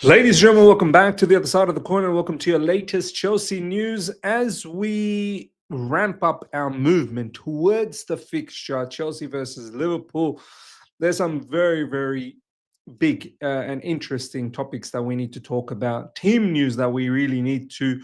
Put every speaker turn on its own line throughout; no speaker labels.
Ladies and gentlemen, welcome back to the other side of the corner. Welcome to your latest Chelsea news as we ramp up our movement towards the fixture, Chelsea versus Liverpool. There's some very big and interesting topics that we need to talk about. Team news that we really need to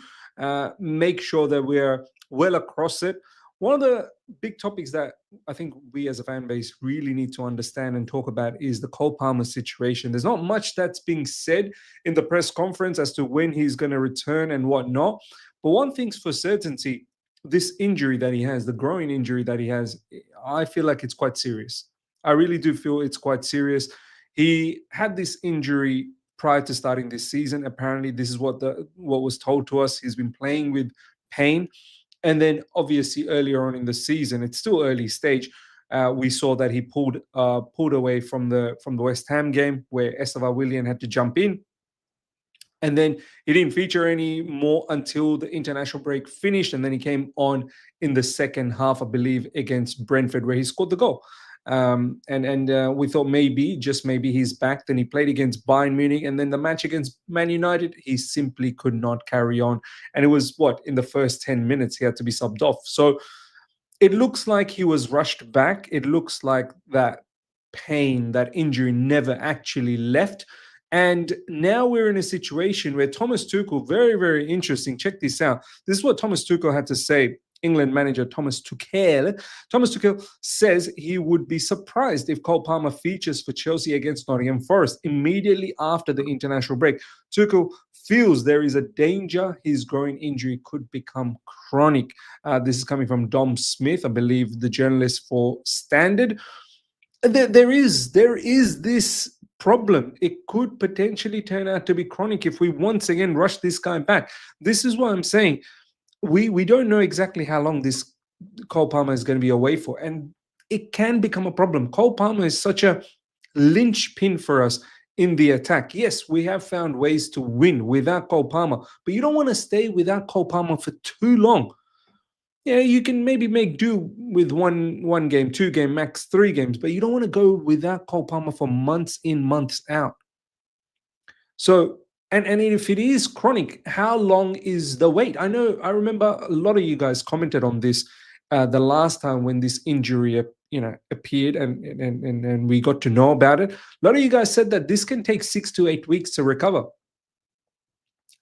make sure that we're well across it. One of the big topics that I think we as a fan base really need to understand and talk about is the Cole Palmer situation. There's not much that's being said in the press conference as to when he's going to return and whatnot. But one thing's for certainty, this injury that he has, the groin injury that he has, I feel like it's quite serious. I really do feel it's quite serious. He had this injury prior to starting this season. Apparently, this is what was told to us. He's been playing with pain. And then obviously earlier on in the season, it's still early stage. We saw that he pulled away from the West Ham game where Estevan Willian had to jump in. And then he didn't feature any more until the international break finished. And then he came on in the second half, I believe, against Brentford, where he scored the goal. We thought just maybe he's back. Then he played against Bayern Munich, and then the match against Man United, he simply could not carry on. And it was in the first 10 minutes, he had to be subbed off. So it looks like he was rushed back. It looks like that pain, that injury never actually left. And now we're in a situation where Thomas Tuchel, very interesting. Check this out. This is what Thomas Tuchel had to say. England manager Thomas Tuchel. Thomas Tuchel says he would be surprised if Cole Palmer features for Chelsea against Nottingham Forest immediately after the international break. Tuchel feels there is a danger his groin injury could become chronic. This is coming from Dom Smith, I believe, the journalist for Standard. There is this problem. It could potentially turn out to be chronic if we once again rush this guy back. This is what I'm saying. We don't know exactly how long this Cole Palmer is going to be away for, and it can become a problem. Cole Palmer is such a linchpin for us in the attack. Yes, we have found ways to win without Cole Palmer, but you don't want to stay without Cole Palmer for too long. Yeah, you can maybe make do with one game, 2 game, max 3 games, but you don't want to go without Cole Palmer for months in, months out. So, and if it is chronic, how long is the wait? I remember a lot of you guys commented on this the last time when this injury appeared and we got to know about it. A lot of you guys said that this can take 6 to 8 weeks to recover.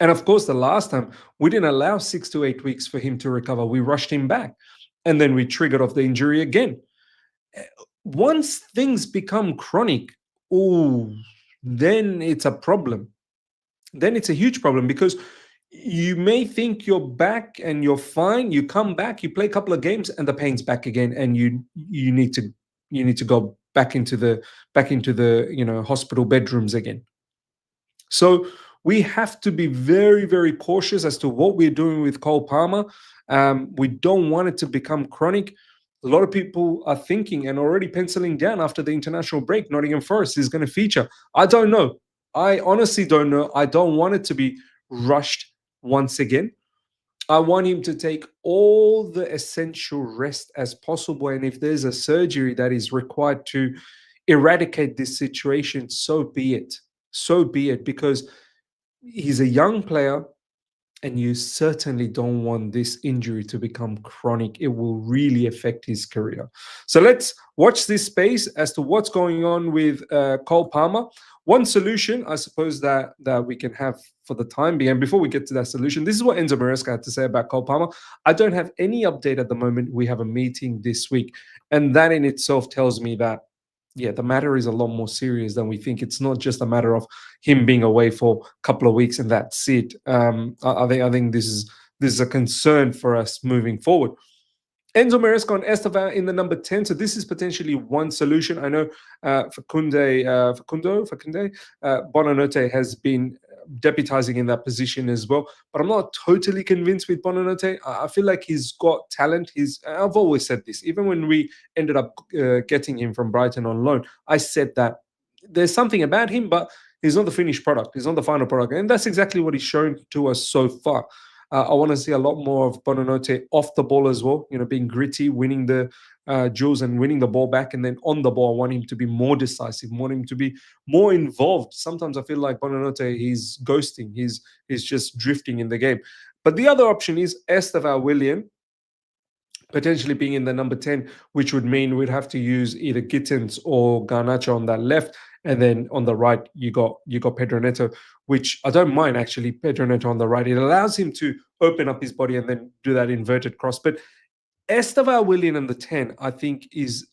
And of course, the last time we didn't allow 6 to 8 weeks for him to recover. We rushed him back, and then we triggered off the injury again. Once things become chronic, then it's a problem. Then it's a huge problem, because you may think you're back and you're fine. You come back, you play a couple of games, and the pain's back again, and you need to go back into the hospital bedrooms again. So we have to be very cautious as to what we're doing with Cole Palmer. We don't want it to become chronic. A lot of people are thinking and already penciling down after the international break, Nottingham Forest is going to feature. I don't know. I honestly don't know. I don't want it to be rushed once again. I want him to take all the essential rest as possible. And if there's a surgery that is required to eradicate this situation, so be it. So be it, because he's a young player, and you certainly don't want this injury to become chronic. It will really affect his career. So let's watch this space as to what's going on with Cole Palmer. One solution, I suppose, that we can have for the time being, and before we get to that solution, this is what Enzo Maresca had to say about Cole Palmer. I don't have any update at the moment. We have a meeting this week, and that in itself tells me that, yeah, the matter is a lot more serious than we think. It's not just a matter of him being away for a couple of weeks and that's it. I think this is a concern for us moving forward. Enzo Maresca on Estevan in the number 10. So this is potentially one solution. I know Facundo Bonanote has been deputizing in that position as well, but I'm not totally convinced with Bonanote. I feel like he's got talent. I've always said this, even when we ended up getting him from Brighton on loan, I said that there's something about him, but he's not the finished product. He's not the final product, and that's exactly what he's shown to us so far. I want to see a lot more of Bonanote off the ball as well, being gritty, winning the duels and winning the ball back. And then on the ball, I want him to be more decisive, want him to be more involved. Sometimes I feel like Bonanote, he's ghosting, he's just drifting in the game. But the other option is Esteval William, potentially being in the number 10, which would mean we'd have to use either Gittins or Garnacho on that left. And then on the right, you got Pedro Neto, which I don't mind actually, Pedro Neto on the right. It allows him to open up his body and then do that inverted cross. But Esteval William in the 10, I think, is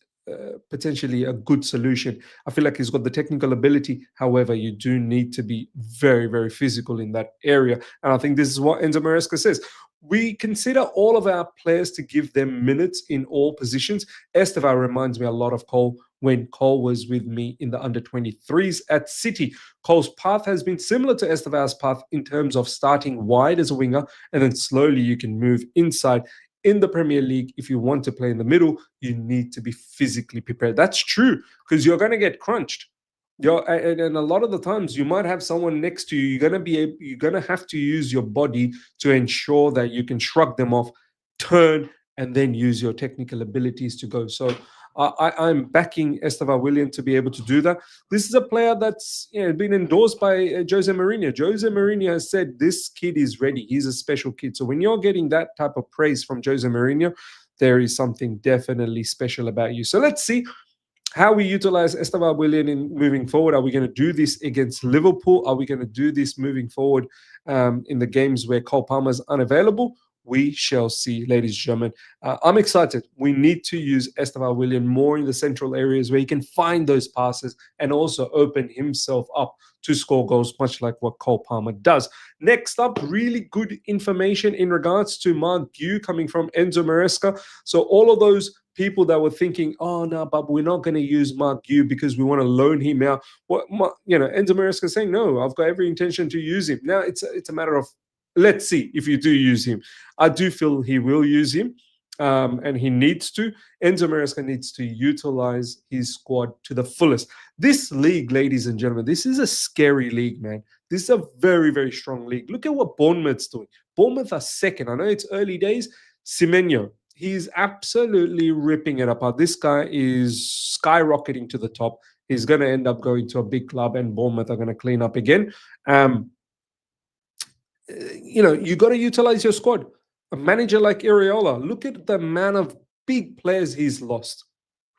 potentially a good solution. I feel like he's got the technical ability. However, you do need to be very, very physical in that area. And I think this is what Enzo Maresca says. We consider all of our players to give them minutes in all positions. Esteval reminds me a lot of Cole when Cole was with me in the under-23s at City. Cole's path has been similar to Esteval's path in terms of starting wide as a winger, and then slowly you can move inside. In the Premier League, if you want to play in the middle, you need to be physically prepared. That's true, because you're going to get crunched. And a lot of the times you might have someone next to you. You're gonna have to use your body to ensure that you can shrug them off, turn, and then use your technical abilities to go. So I'm backing Esteval William to be able to do that. This is a player that's been endorsed by Jose Mourinho. Jose Mourinho has said this kid is ready. He's a special kid. So when you're getting that type of praise from Jose Mourinho, there is something definitely special about you. So let's see how we utilize Esteval William in moving forward. Are we going to do this against Liverpool? Are we going to do this moving forward in the games where Cole Palmer is unavailable? We shall see, ladies and gentlemen. I'm excited. We need to use Esteval William more in the central areas where he can find those passes and also open himself up to score goals, much like what Cole Palmer does. Next up, really good information in regards to Marc Guiu coming from Enzo Maresca. So all of those people that were thinking, oh, no, but we're not going to use Marc Guiu because we want to loan him out. Enzo Maresca saying, no, I've got every intention to use him. Now it's a matter of, let's see if you do use him. I do feel he will use him, and he needs to. Enzo Maresca needs to utilize his squad to the fullest. This league, ladies and gentlemen, this is a scary league, man. This is a very, very strong league. Look at what Bournemouth's doing. Bournemouth are second. I know it's early days. Semenyo, he's absolutely ripping it apart. This guy is skyrocketing to the top. He's going to end up going to a big club, and Bournemouth are going to clean up again. You got to utilize your squad. A manager like Areola, look at the amount of big players he's lost,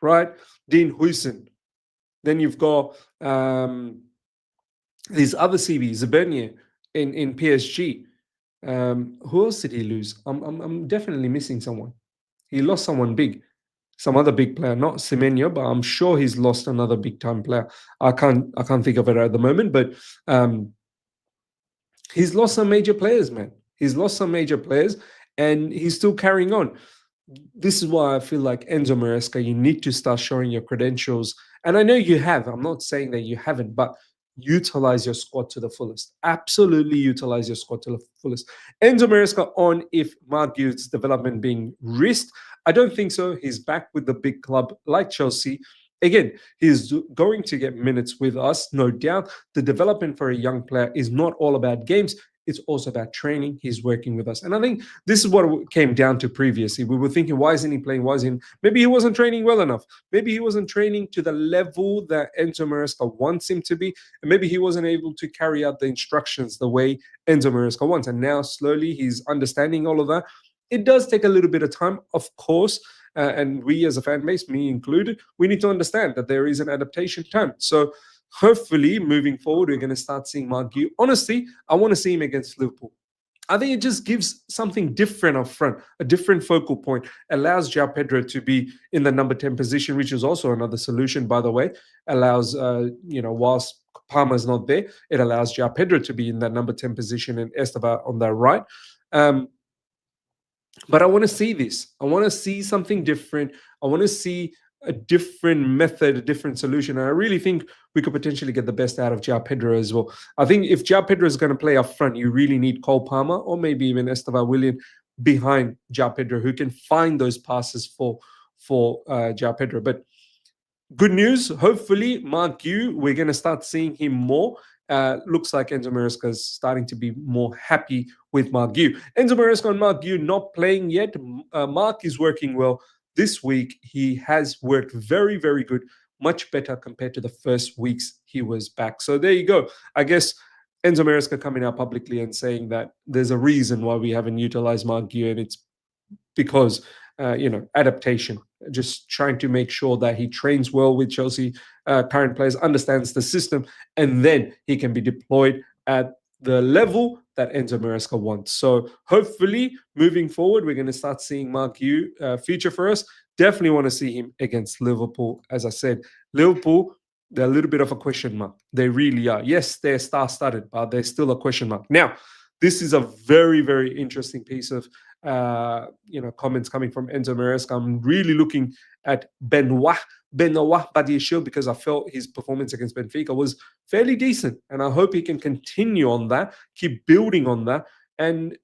right? Dean Huijsen. Then you've got these other CVs, Zabernier in PSG. Who else did he lose? I'm definitely missing someone. He lost someone big, some other big player, not Semenyo, but I'm sure he's lost another big time player. I can't think of it at the moment, but he's lost some major players, man. He's lost some major players, and he's still carrying on. This is why I feel like Enzo Maresca, you need to start showing your credentials. And I know you have. I'm not saying that you haven't, but utilize your squad to the fullest. Absolutely utilize your squad to the fullest. Enzo Maresca on if Marc Guiu's development being risked. I don't think so. He's back with the big club like Chelsea. Again, he's going to get minutes with us, no doubt. The development for a young player is not all about games. It's also about training. He's working with us. And I think this is what it came down to previously. We were thinking, why isn't he playing? Maybe he wasn't training well enough. Maybe he wasn't training to the level that Enzo Maresca wants him to be. And maybe he wasn't able to carry out the instructions the way Enzo Maresca wants. And now slowly he's understanding all of that. It does take a little bit of time, of course. And we as a fan base, me included, we need to understand that there is an adaptation time. So hopefully, moving forward, we're going to start seeing Marc Guiu. Honestly, I want to see him against Liverpool. I think it just gives something different up front, a different focal point, allows João Pedro to be in the number 10 position, which is also another solution, by the way. Allows, whilst Palmer's not there, it allows João Pedro to be in that number 10 position and Esteban on that right. But I want to see this. I want to see something different. I want to see a different method, a different solution. And I really think we could potentially get the best out of João Pedro as well. I think if João Pedro is going to play up front, you really need Cole Palmer or maybe even Esteval William behind João Pedro, who can find those passes for João Pedro. But good news, hopefully, Marc Guiu, we're going to start seeing him more. looks like Enzo Maresca is starting to be more happy with Marc Guiu. Enzo Maresca and Marc Guiu not playing yet. Marc is working well. This week, he has worked very, very good, much better compared to the first weeks he was back. So there you go. I guess Enzo Maresca coming out publicly and saying that there's a reason why we haven't utilized Marc Guiu, and it's because adaptation, just trying to make sure that he trains well with Chelsea current players, understands the system, and then he can be deployed at the level that Enzo Maresca wants. So hopefully, moving forward, we're going to start seeing Marc Guiu feature for us. Definitely want to see him against Liverpool. As I said, Liverpool, they're a little bit of a question mark. They really are. Yes, they're star-studded, but they're still a question mark. Now, this is a very, very interesting piece of comments coming from Enzo Maresca. I'm really looking at Benoit Badiashile because I felt his performance against Benfica was fairly decent, and I hope he can continue on that, keep building on that, and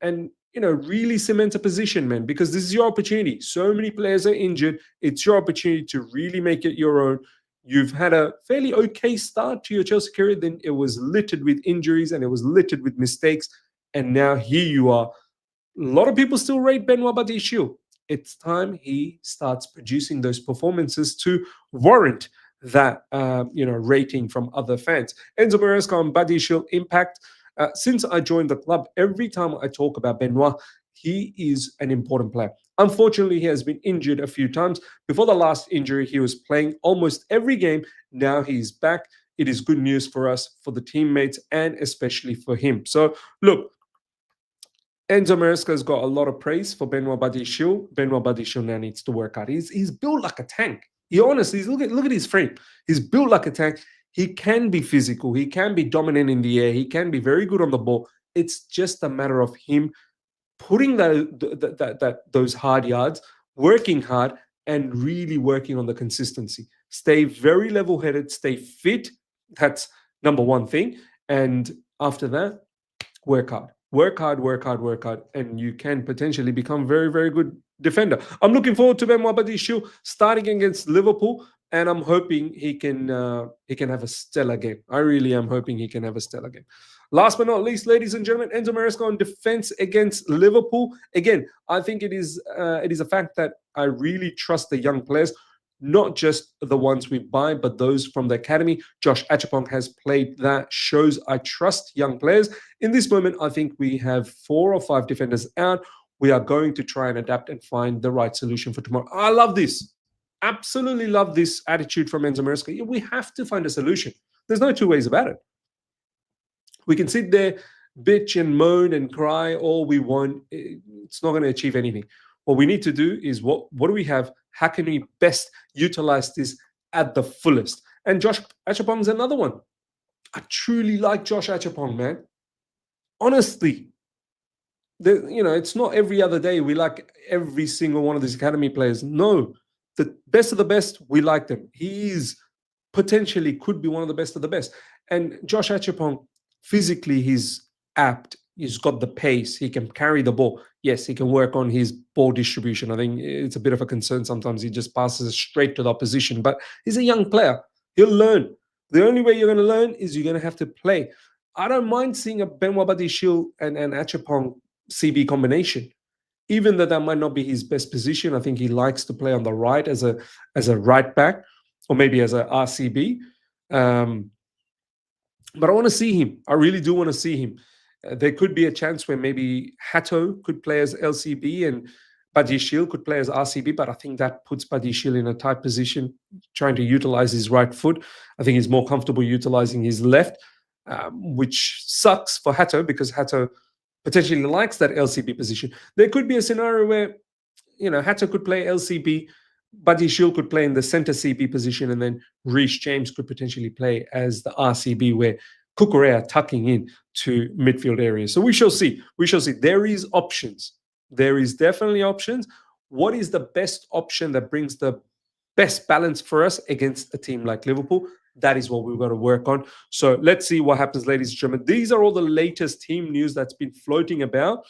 really cement a position, man, because this is your opportunity. So many players are injured. It's your opportunity to really make it your own. You've had a fairly okay start to your Chelsea career, then it was littered with injuries and it was littered with mistakes, and now here you are. A lot of people still rate Benoit Badiashile. It's time he starts producing those performances to warrant that rating from other fans. Enzo Maresca on Badiashile impact. Since I joined the club, every time I talk about Benoit, he is an important player. Unfortunately, he has been injured a few times. Before the last injury, he was playing almost every game. Now he's back. It is good news for us, for the teammates, and especially for him. So, look, Enzo Maresca has got a lot of praise for Benoit Badiashile. Benoit Badiashile now needs to work out. He's built like a tank. Look at his frame. He's built like a tank. He can be physical. He can be dominant in the air. He can be very good on the ball. It's just a matter of him putting those hard yards, working hard, and really working on the consistency. Stay very level-headed. Stay fit. That's number one thing. And after that, work hard. Work hard, work hard, work hard, and you can potentially become very, very good defender. I'm looking forward to Benoit Badiashile starting against Liverpool, and I'm hoping he can have a stellar game. I really am hoping he can have a stellar game. Last but not least, ladies and gentlemen, Enzo Maresca on defense against Liverpool. Again, I think it is a fact that I really trust the young players, not just the ones we buy, but those from the academy. Josh Achapong has played that, shows I trust young players. In this moment, I think we have 4 or 5 defenders out. We are going to try and adapt and find the right solution for tomorrow. I love this. Absolutely love this attitude from Enzo Maresca. We have to find a solution. There's no two ways about it. We can sit there, bitch and moan and cry all we want. It's not going to achieve anything. What we need to do is what do we have? How can we best utilize this at the fullest? And Josh Achapong is another one. I truly like Josh Achapong, man. Honestly, it's not every other day we like every single one of these academy players. No, the best of the best, we like them. He is potentially could be one of the best of the best. And Josh Achapong, physically, he's apt. He's got the pace. He can carry the ball. Yes, he can work on his ball distribution. I think it's a bit of a concern sometimes. He just passes straight to the opposition. But he's a young player. He'll learn. The only way you're going to learn is you're going to have to play. I don't mind seeing a Benoit Badiashile and Achapong CB combination. Even though that might not be his best position, I think he likes to play on the right as a right back or maybe as a RCB. But I want to see him. I really do want to see him. There could be a chance where maybe Hato could play as LCB and Badiashile could play as RCB, but I think that puts Badiashile in a tight position, trying to utilize his right foot. I think he's more comfortable utilizing his left, which sucks for Hato because Hato potentially likes that LCB position. There could be a scenario where, Hato could play LCB, Badiashile could play in the center CB position, and then Reece James could potentially play as the RCB, where Cucurella tucking in to midfield areas. So we shall see. We shall see. There is options. There is definitely options. What is the best option that brings the best balance for us against a team like Liverpool? That is what we've got to work on. So let's see what happens, ladies and gentlemen. These are all the latest team news that's been floating about.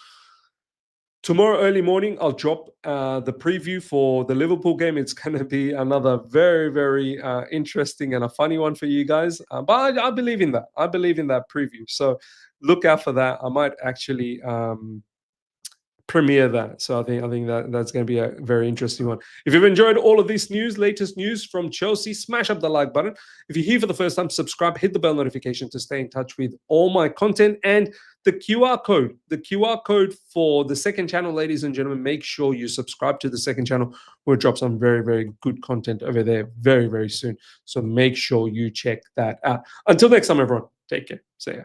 Tomorrow early morning, I'll drop the preview for the Liverpool game. It's going to be another very, very interesting and a funny one for you guys. But I believe in that. I believe in that preview. So look out for that. I might actually premiere that. So I think that's going to be a very interesting one. If you've enjoyed all of this news, latest news from Chelsea, smash up the like button. If you're here for the first time, subscribe, hit the bell notification to stay in touch with all my content, and the QR code for the second channel, ladies and gentlemen. Make sure you subscribe to the second channel. We'll drop some very, very good content over there very, very soon. So make sure you check that out. Until next time, everyone, take care. See ya.